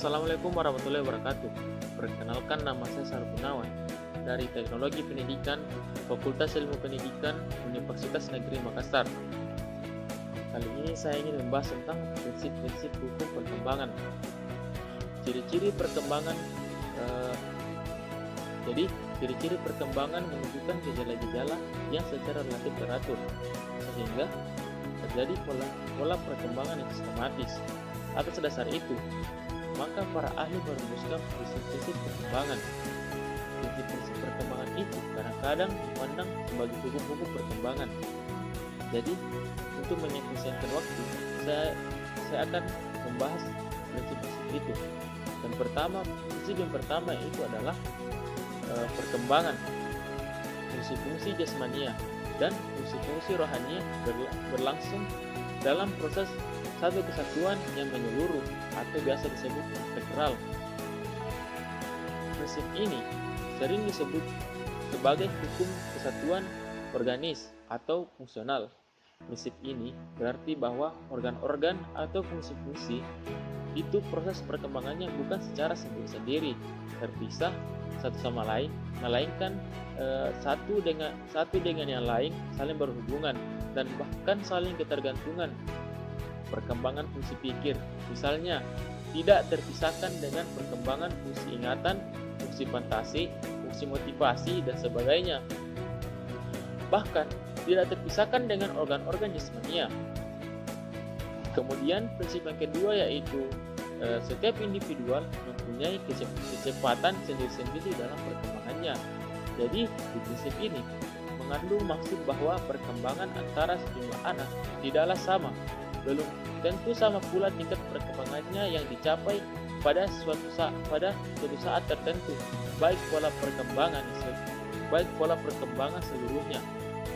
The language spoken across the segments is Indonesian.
Assalamualaikum warahmatullahi wabarakatuh. Perkenalkan, nama saya Sarul Gunawan dari Teknologi Pendidikan, Fakultas Ilmu Pendidikan, Universitas Negeri Makassar. Kali ini saya ingin membahas tentang prinsip-prinsip hukum perkembangan. Ciri-ciri perkembangan ciri-ciri perkembangan menunjukkan gejala-gejala yang secara relatif teratur, sehingga terjadi pola perkembangan yang sistematis. Atas dasar itu, maka para ahli merumuskan prinsip-prinsip perkembangan. Prinsip-prinsip perkembangan itu kadang-kadang dipandang sebagai hukum-hukum perkembangan. Jadi, untuk mengefisienkan waktu, saya akan membahas prinsip-prinsip itu. Prinsip yang pertama itu adalah perkembangan, fungsi-fungsi jasmania dan fungsi-fungsi rohania berlangsung dalam proses satu kesatuan yang menyeluruh atau biasa disebut integral. Prinsip ini sering disebut sebagai hukum kesatuan organis atau fungsional. Prinsip ini berarti bahwa organ-organ atau fungsi-fungsi itu proses perkembangannya bukan secara sendiri-sendiri terpisah satu sama lain, melainkan satu dengan yang lain saling berhubungan dan bahkan saling ketergantungan. Perkembangan fungsi pikir, misalnya, tidak terpisahkan dengan perkembangan fungsi ingatan, fungsi fantasi, fungsi motivasi, dan sebagainya. Bahkan, tidak terpisahkan dengan organ-organ jasmania. Kemudian, prinsip yang kedua yaitu setiap individual mempunyai kecepatan sendiri-sendiri dalam perkembangannya. Jadi, di prinsip ini mengandung maksud bahwa perkembangan antara sejumlah anak tidaklah sama. Belum tentu sama pula tingkat perkembangannya yang dicapai pada suatu saat tertentu, baik pola perkembangan seluruhnya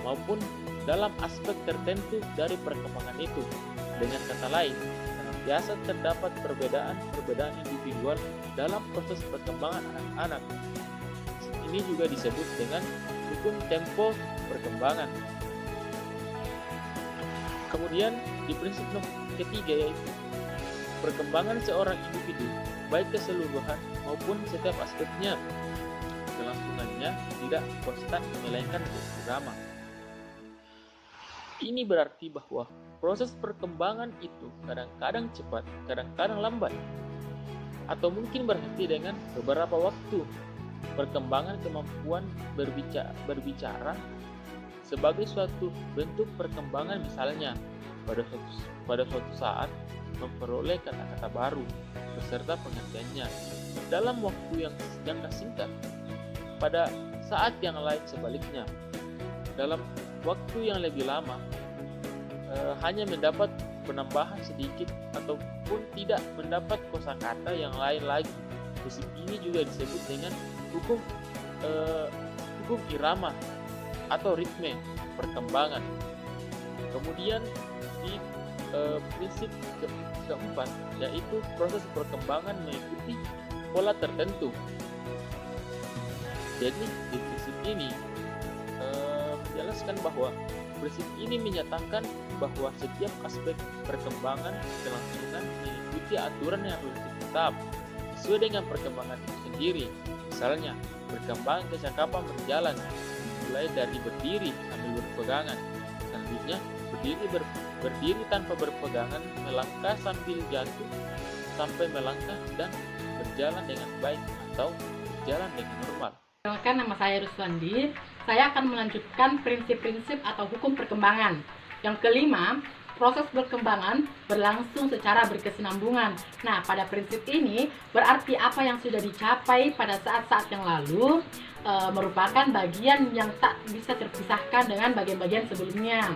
maupun dalam aspek tertentu dari perkembangan itu. Dengan kata lain, biasa terdapat perbedaan individual dalam proses perkembangan anak-anak. Ini juga disebut dengan hukum tempo perkembangan. Kemudian di prinsip ketiga yaitu perkembangan seorang individu baik keseluruhan maupun setiap aspeknya, kelangsungannya tidak konstan melainkan berirama. Ini berarti bahwa proses perkembangan itu kadang-kadang cepat, kadang-kadang lambat, atau mungkin berhenti dengan beberapa waktu. Perkembangan kemampuan berbicara sebagai suatu bentuk perkembangan, misalnya pada suatu saat memperoleh kata-kata baru beserta pengertiannya dalam waktu yang singkat, pada saat yang lain sebaliknya dalam waktu yang lebih lama hanya mendapat penambahan sedikit ataupun tidak mendapat kosakata yang lain lagi. Prinsip ini juga disebut dengan hukum irama atau ritme perkembangan. Kemudian di prinsip keempat yaitu proses perkembangan mengikuti pola tertentu. Jadi di prinsip ini menjelaskan bahwa prinsip ini menyatakan bahwa setiap aspek perkembangan kelangsungan mengikuti aturan yang relatif tetap sesuai dengan perkembangan itu sendiri. Misalnya, perkembangan kecakapan berjalan mulai dari berdiri sambil berpegangan, selanjutnya berdiri tanpa berpegangan, melangkah sambil jatuh sampai melangkah dan berjalan dengan baik atau berjalan dengan normal. Perkenalkan, nama saya Ruswandi. Saya akan melanjutkan prinsip-prinsip atau hukum perkembangan. Yang kelima, proses perkembangan berlangsung secara berkesinambungan. Nah, pada prinsip ini berarti apa yang sudah dicapai pada saat-saat yang lalu merupakan bagian yang tak bisa terpisahkan dengan bagian-bagian sebelumnya.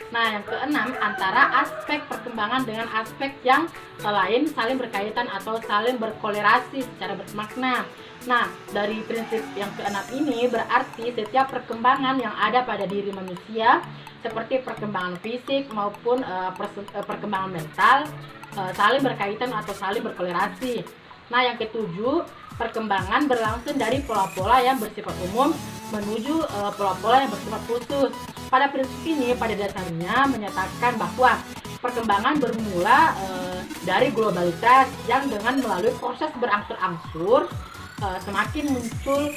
Nah, yang keenam, antara aspek perkembangan dengan aspek yang lain saling berkaitan atau saling berkolerasi secara bermakna. Nah, dari prinsip yang keenam ini berarti setiap perkembangan yang ada pada diri manusia seperti perkembangan fisik maupun perkembangan mental saling berkaitan atau saling berkolerasi. Nah, yang ketujuh, perkembangan berlangsung dari pola-pola yang bersifat umum menuju pola-pola yang bersifat khusus. Pada prinsip ini pada dasarnya menyatakan bahwa perkembangan bermula dari globalitas yang dengan melalui proses berangsur-angsur semakin muncul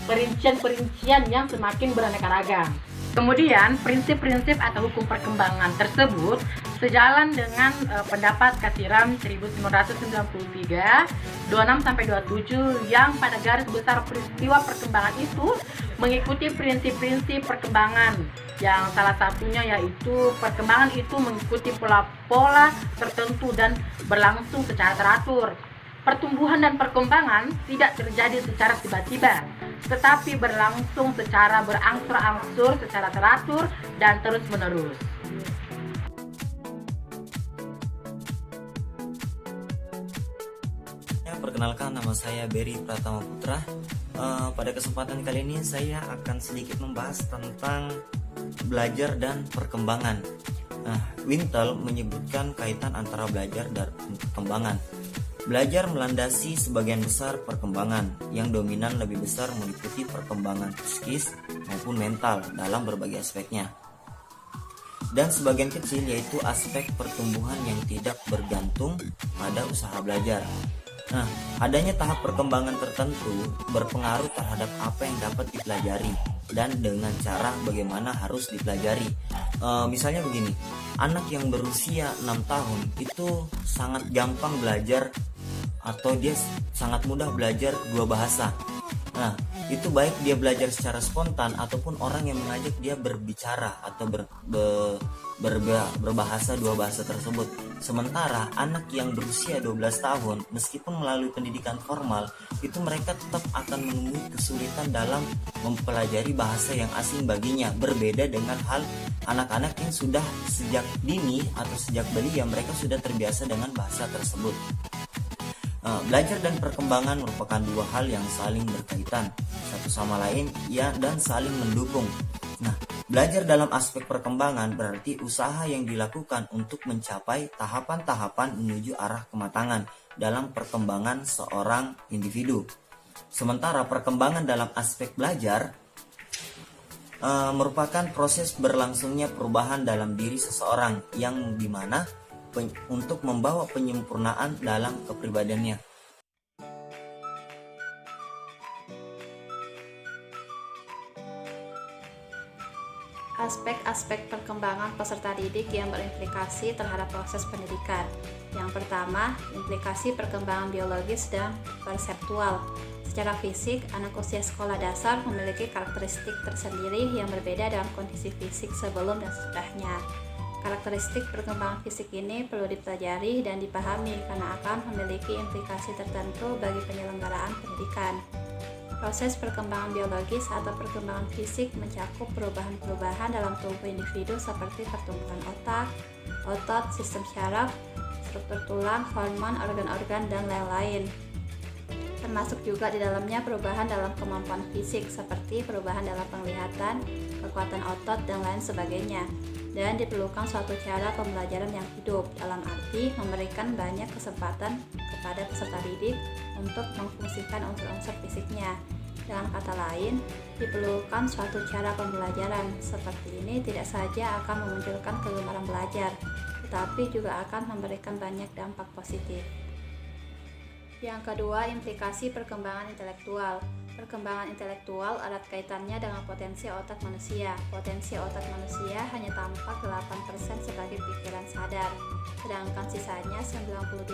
perincian-perincian yang semakin beraneka ragam. Kemudian prinsip-prinsip atau hukum perkembangan tersebut sejalan dengan pendapat Kasiram 1993 26-27 yang pada garis besar peristiwa perkembangan itu mengikuti prinsip-prinsip perkembangan, yang salah satunya yaitu perkembangan itu mengikuti pola-pola tertentu dan berlangsung secara teratur. Pertumbuhan dan perkembangan tidak terjadi secara tiba-tiba, tetapi berlangsung secara berangsur-angsur, secara teratur dan terus-menerus. Perkenalkan, nama saya Berry Pratama Putra. Pada kesempatan kali ini saya akan sedikit membahas tentang belajar dan perkembangan. Wintle menyebutkan kaitan antara belajar dan perkembangan. Belajar melandasi sebagian besar perkembangan, yang dominan lebih besar meliputi perkembangan psikis maupun mental dalam berbagai aspeknya. Dan sebagian kecil yaitu aspek pertumbuhan yang tidak bergantung pada usaha belajar. Adanya tahap perkembangan tertentu berpengaruh terhadap apa yang dapat dipelajari dan dengan cara bagaimana harus dipelajari. Misalnya begini, anak yang berusia 6 tahun itu sangat gampang belajar atau dia sangat mudah belajar 2 bahasa. Itu baik dia belajar secara spontan ataupun orang yang mengajak dia berbicara atau berbahasa 2 bahasa tersebut. Sementara anak yang berusia 12 tahun meskipun melalui pendidikan formal itu mereka tetap akan menemui kesulitan dalam mempelajari bahasa yang asing baginya, berbeda dengan hal anak-anak yang sudah sejak dini atau sejak belia mereka sudah terbiasa dengan bahasa tersebut. Belajar dan perkembangan merupakan 2 hal yang saling berkaitan satu sama lain dan saling mendukung. Belajar dalam aspek perkembangan berarti usaha yang dilakukan untuk mencapai tahapan-tahapan menuju arah kematangan dalam perkembangan seorang individu. Sementara perkembangan dalam aspek belajar merupakan proses berlangsungnya perubahan dalam diri seseorang yang dimana untuk membawa penyempurnaan dalam kepribadiannya. Aspek-aspek perkembangan peserta didik yang berimplikasi terhadap proses pendidikan. Yang pertama, implikasi perkembangan biologis dan perseptual. Secara fisik, anak usia sekolah dasar memiliki karakteristik tersendiri yang berbeda dalam kondisi fisik sebelum dan sesudahnya. Karakteristik perkembangan fisik ini perlu dipelajari dan dipahami karena akan memiliki implikasi tertentu bagi penyelenggaraan pendidikan. Proses perkembangan biologis atau perkembangan fisik mencakup perubahan-perubahan dalam tubuh individu seperti pertumbuhan otak, otot, sistem syaraf, struktur tulang, hormon, organ-organ, dan lain-lain. Termasuk juga di dalamnya perubahan dalam kemampuan fisik seperti perubahan dalam penglihatan, kekuatan otot, dan lain sebagainya. Dan diperlukan suatu cara pembelajaran yang hidup, dalam arti memberikan banyak kesempatan kepada peserta didik untuk memfungsikan unsur-unsur fisiknya. Dengan kata lain, diperlukan suatu cara pembelajaran. Seperti ini tidak saja akan memunculkan kegemaran belajar, tetapi juga akan memberikan banyak dampak positif. Yang kedua, implikasi perkembangan intelektual. Perkembangan intelektual erat kaitannya dengan potensi otak manusia. Potensi otak manusia hanya tampak 8% sebagai pikiran sadar, sedangkan sisanya 92%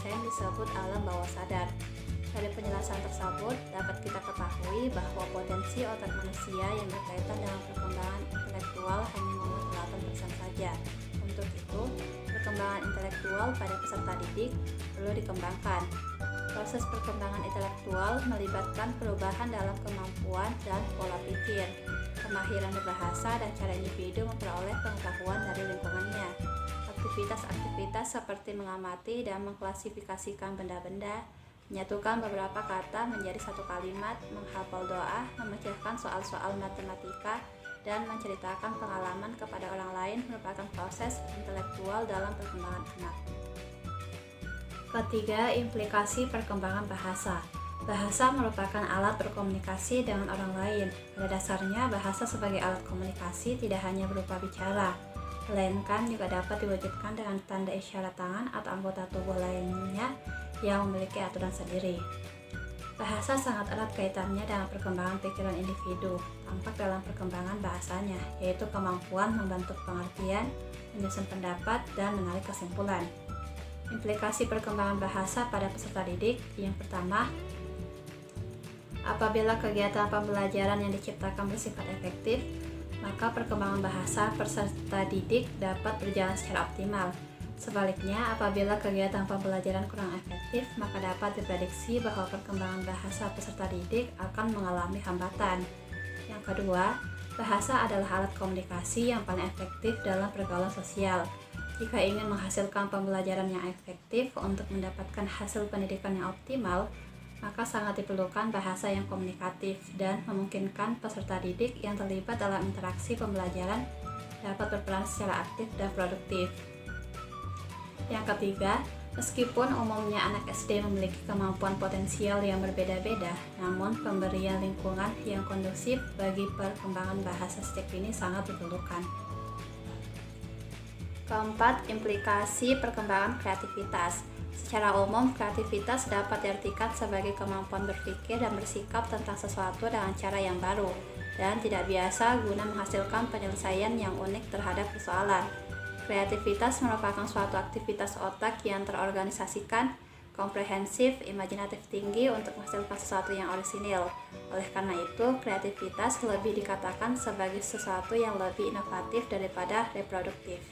disebut alam bawah sadar. Dari penjelasan tersebut, dapat kita ketahui bahwa potensi otak manusia yang berkaitan dengan perkembangan intelektual hanya memenuhi 8% saja. Untuk itu, perkembangan intelektual pada peserta didik perlu dikembangkan. Proses perkembangan intelektual melibatkan perubahan dalam kemampuan dan pola pikir, kemahiran berbahasa, dan cara individu memperoleh pengetahuan dari lingkungannya. Aktivitas-aktivitas seperti mengamati dan mengklasifikasikan benda-benda, menyatukan beberapa kata menjadi satu kalimat, menghafal doa, memecahkan soal-soal matematika, dan menceritakan pengalaman kepada orang lain merupakan proses intelektual dalam perkembangan anak. Ketiga, implikasi perkembangan bahasa. Bahasa merupakan alat berkomunikasi dengan orang lain. Pada dasarnya, bahasa sebagai alat komunikasi tidak hanya berupa bicara. melainkan juga dapat diwujudkan dengan tanda isyarat tangan atau anggota tubuh lainnya yang memiliki aturan sendiri. Bahasa sangat erat kaitannya dengan perkembangan pikiran individu, tampak dalam perkembangan bahasanya, yaitu kemampuan membentuk pengertian, menyusun pendapat, dan menarik kesimpulan. Implikasi perkembangan bahasa pada peserta didik yang pertama, apabila kegiatan pembelajaran yang diciptakan bersifat efektif, maka perkembangan bahasa peserta didik dapat berjalan secara optimal. Sebaliknya, apabila kegiatan pembelajaran kurang efektif, maka dapat diprediksi bahwa perkembangan bahasa peserta didik akan mengalami hambatan. Yang kedua, bahasa adalah alat komunikasi yang paling efektif dalam pergaulan sosial. Jika ingin menghasilkan pembelajaran yang efektif untuk mendapatkan hasil pendidikan yang optimal, maka sangat diperlukan bahasa yang komunikatif dan memungkinkan peserta didik yang terlibat dalam interaksi pembelajaran dapat berperan secara aktif dan produktif. Yang ketiga, meskipun umumnya anak SD memiliki kemampuan potensial yang berbeda-beda, namun pemberian lingkungan yang kondusif bagi perkembangan bahasa sejak dini sangat diperlukan. Keempat, implikasi perkembangan kreativitas. Secara umum, kreativitas dapat diartikan sebagai kemampuan berpikir dan bersikap tentang sesuatu dengan cara yang baru dan tidak biasa guna menghasilkan penyelesaian yang unik terhadap persoalan. Kreativitas merupakan suatu aktivitas otak yang terorganisasikan, komprehensif, imajinatif tinggi untuk menghasilkan sesuatu yang orisinil. Oleh karena itu, kreativitas lebih dikatakan sebagai sesuatu yang lebih inovatif daripada reproduktif.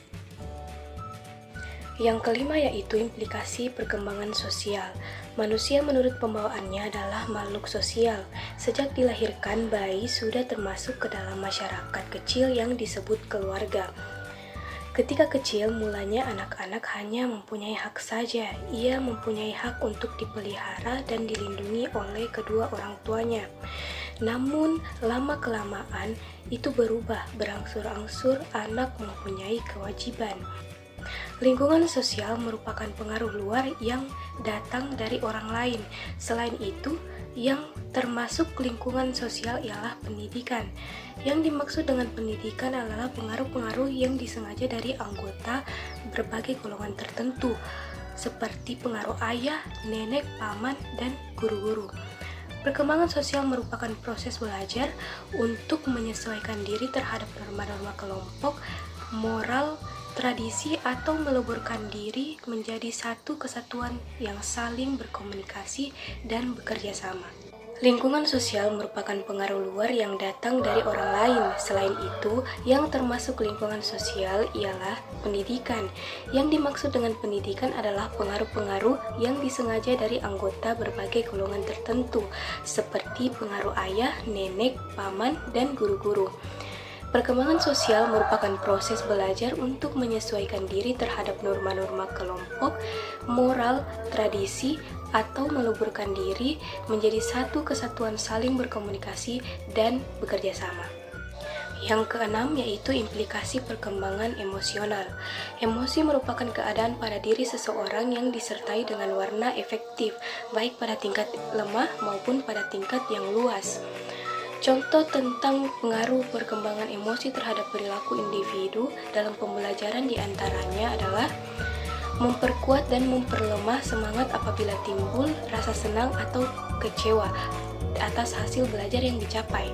Yang kelima yaitu implikasi perkembangan sosial. Manusia menurut pembawaannya adalah makhluk sosial. Sejak dilahirkan, bayi sudah termasuk ke dalam masyarakat kecil yang disebut keluarga. Ketika kecil, mulanya anak-anak hanya mempunyai hak saja. Ia mempunyai hak untuk dipelihara dan dilindungi oleh kedua orang tuanya. Namun, lama-kelamaan itu berubah, berangsur-angsur anak mempunyai kewajiban. Lingkungan sosial merupakan pengaruh luar yang datang dari orang lain. Selain itu, yang termasuk lingkungan sosial ialah pendidikan. Yang dimaksud dengan pendidikan adalah pengaruh-pengaruh yang disengaja dari anggota berbagai golongan tertentu, seperti pengaruh ayah, nenek, paman, dan guru-guru. Perkembangan sosial merupakan proses belajar untuk menyesuaikan diri terhadap norma-norma kelompok, moral, tradisi, atau meleburkan diri menjadi satu kesatuan yang saling berkomunikasi dan bekerja sama. Lingkungan sosial merupakan pengaruh luar yang datang dari orang lain. Selain itu, yang termasuk lingkungan sosial ialah pendidikan. Yang dimaksud dengan pendidikan adalah pengaruh-pengaruh yang disengaja dari anggota berbagai golongan tertentu, seperti pengaruh ayah, nenek, paman, dan guru-guru. Perkembangan sosial merupakan proses belajar untuk menyesuaikan diri terhadap norma-norma kelompok, moral, tradisi, atau meleburkan diri menjadi satu kesatuan saling berkomunikasi dan bekerja sama. Yang keenam yaitu implikasi perkembangan emosional. Emosi merupakan keadaan pada diri seseorang yang disertai dengan warna efektif, baik pada tingkat lemah maupun pada tingkat yang luas. Contoh tentang pengaruh perkembangan emosi terhadap perilaku individu dalam pembelajaran diantaranya adalah memperkuat dan memperlemah semangat apabila timbul rasa senang atau kecewa atas hasil belajar yang dicapai,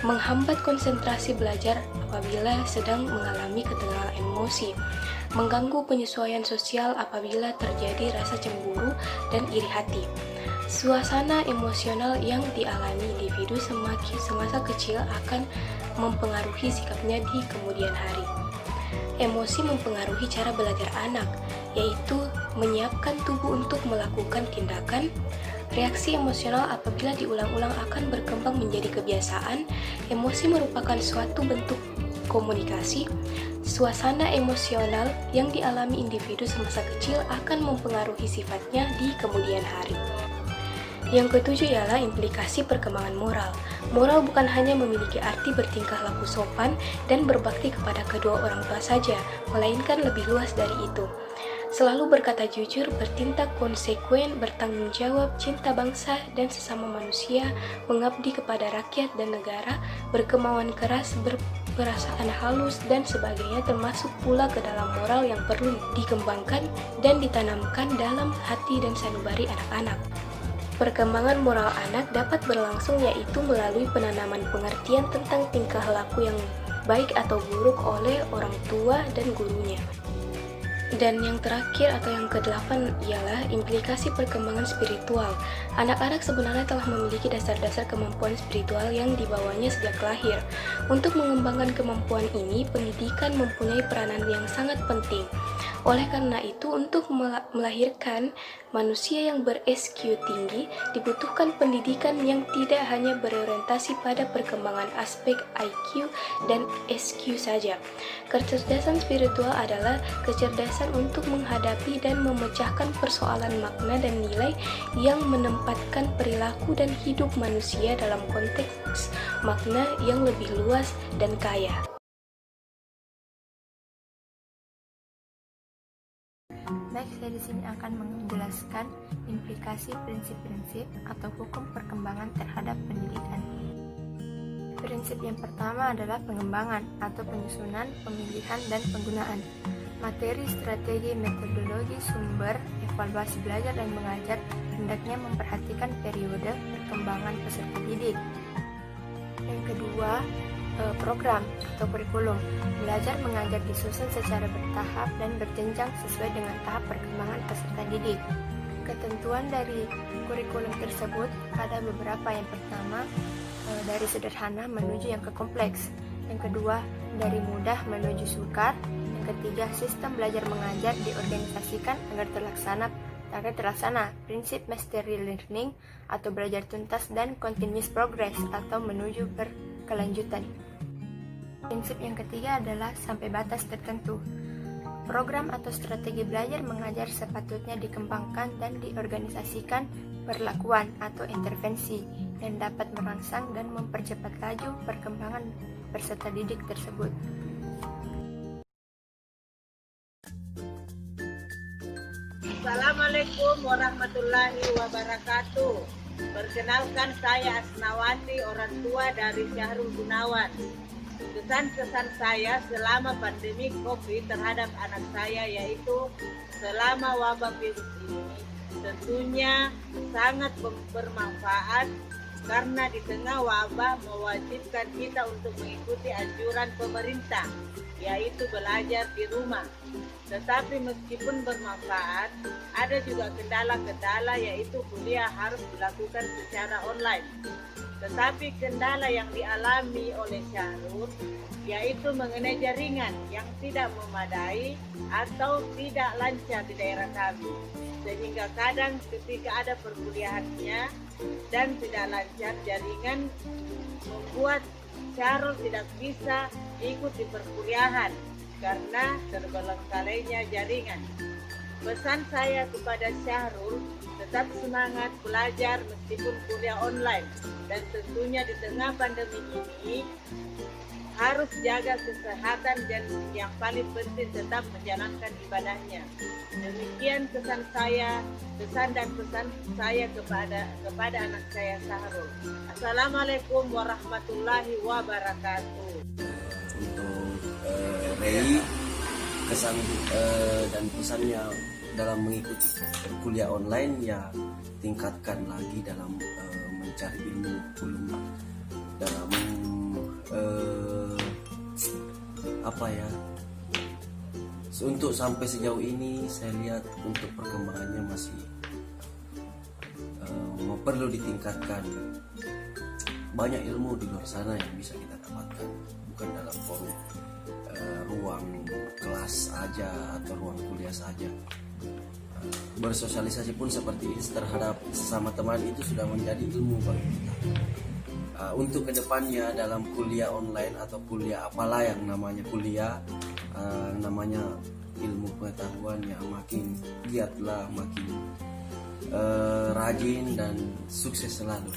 menghambat konsentrasi belajar apabila sedang mengalami ketegangan emosi, mengganggu penyesuaian sosial apabila terjadi rasa cemburu dan iri hati. Suasana emosional yang dialami individu semasa kecil akan mempengaruhi sikapnya di kemudian hari. Emosi mempengaruhi cara belajar anak, yaitu menyiapkan tubuh untuk melakukan tindakan. Reaksi emosional apabila diulang-ulang akan berkembang menjadi kebiasaan. Emosi merupakan suatu bentuk komunikasi. Suasana emosional yang dialami individu semasa kecil akan mempengaruhi sifatnya di kemudian hari. Yang ketujuh ialah implikasi perkembangan moral. Moral bukan hanya memiliki arti bertingkah laku sopan dan berbakti kepada kedua orang tua saja, melainkan lebih luas dari itu. Selalu berkata jujur, bertindak konsekuen, bertanggung jawab, cinta bangsa dan sesama manusia, mengabdi kepada rakyat dan negara, berkemauan keras, perasaan halus, dan sebagainya, termasuk pula ke dalam moral yang perlu dikembangkan dan ditanamkan dalam hati dan sanubari anak-anak. Perkembangan moral anak dapat berlangsung yaitu melalui penanaman pengertian tentang tingkah laku yang baik atau buruk oleh orang tua dan gurunya. Dan yang terakhir atau yang ke-8 ialah implikasi perkembangan spiritual. Anak-anak sebenarnya telah memiliki dasar-dasar kemampuan spiritual yang dibawanya sejak lahir. Untuk mengembangkan kemampuan ini, pendidikan mempunyai peranan yang sangat penting. Oleh karena itu, untuk melahirkan manusia yang ber-EQ tinggi, dibutuhkan pendidikan yang tidak hanya berorientasi pada perkembangan aspek IQ dan SQ saja. Kecerdasan spiritual adalah kecerdasan untuk menghadapi dan memecahkan persoalan makna dan nilai yang menempatkan perilaku dan hidup manusia dalam konteks makna yang lebih luas dan kaya. Baik, saya di sini akan menjelaskan implikasi prinsip-prinsip atau hukum perkembangan terhadap pendidikan. Prinsip yang pertama adalah pengembangan atau penyusunan, pemilihan, dan penggunaan materi, strategi, metodologi, sumber, evaluasi belajar dan mengajar hendaknya memperhatikan periode perkembangan peserta didik. Yang kedua, program atau kurikulum. Belajar mengajar disusun secara bertahap dan berjenjang sesuai dengan tahap perkembangan peserta didik. Ketentuan dari kurikulum tersebut ada beberapa. Yang pertama, dari sederhana menuju yang ke kompleks. Yang kedua, dari mudah menuju sukar. Yang ketiga, sistem belajar mengajar diorganisasikan agar terlaksana prinsip mastery learning atau belajar tuntas dan continuous progress atau menuju berkelanjutan. Prinsip yang ketiga adalah sampai batas tertentu. Program atau strategi belajar mengajar sepatutnya dikembangkan dan diorganisasikan perlakuan atau intervensi yang dapat merangsang dan mempercepat laju perkembangan peserta didik tersebut. Assalamualaikum warahmatullahi wabarakatuh. Perkenalkan, saya Asnawati, orang tua dari Syahrul Gunawan. Kesan-kesan saya selama pandemi COVID terhadap anak saya yaitu selama wabah virus ini tentunya sangat bermanfaat karena di tengah wabah mewajibkan kita untuk mengikuti anjuran pemerintah yaitu belajar di rumah. Tetapi meskipun bermanfaat, ada juga kendala-kendala yaitu kuliah harus dilakukan secara online. Tetapi kendala yang dialami oleh Syahrul yaitu mengenai jaringan yang tidak memadai atau tidak lancar di daerah kami. Sehingga kadang ketika ada perkuliahannya dan tidak lancar jaringan membuat Syahrul tidak bisa ikut di perkuliahan karena terbengkalainya jaringan. Pesan saya kepada Syahrul, tetap semangat belajar meskipun kuliah online, dan tentunya di tengah pandemi ini harus jaga kesehatan dan yang paling penting tetap menjalankan ibadahnya. Demikian kesan dan pesan saya kepada anak saya Syahrul. Assalamualaikum warahmatullahi wabarakatuh. Untuk Rei, kesan dan pesannya dalam mengikuti kuliah online ya tingkatkan lagi dalam mencari ilmu dalam untuk sampai sejauh ini saya lihat untuk perkembangannya masih perlu ditingkatkan. Banyak ilmu di luar sana yang bisa kita dapatkan bukan dalam forum ruang kelas aja atau ruang kuliah saja. Bersosialisasi pun seperti ini terhadap sesama teman itu sudah menjadi ilmu bagi kita. Untuk kedepannya dalam kuliah online atau kuliah apalah yang namanya kuliah, namanya ilmu pengetahuan yang makin giatlah, makin rajin dan sukses selalu.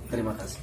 Terima kasih.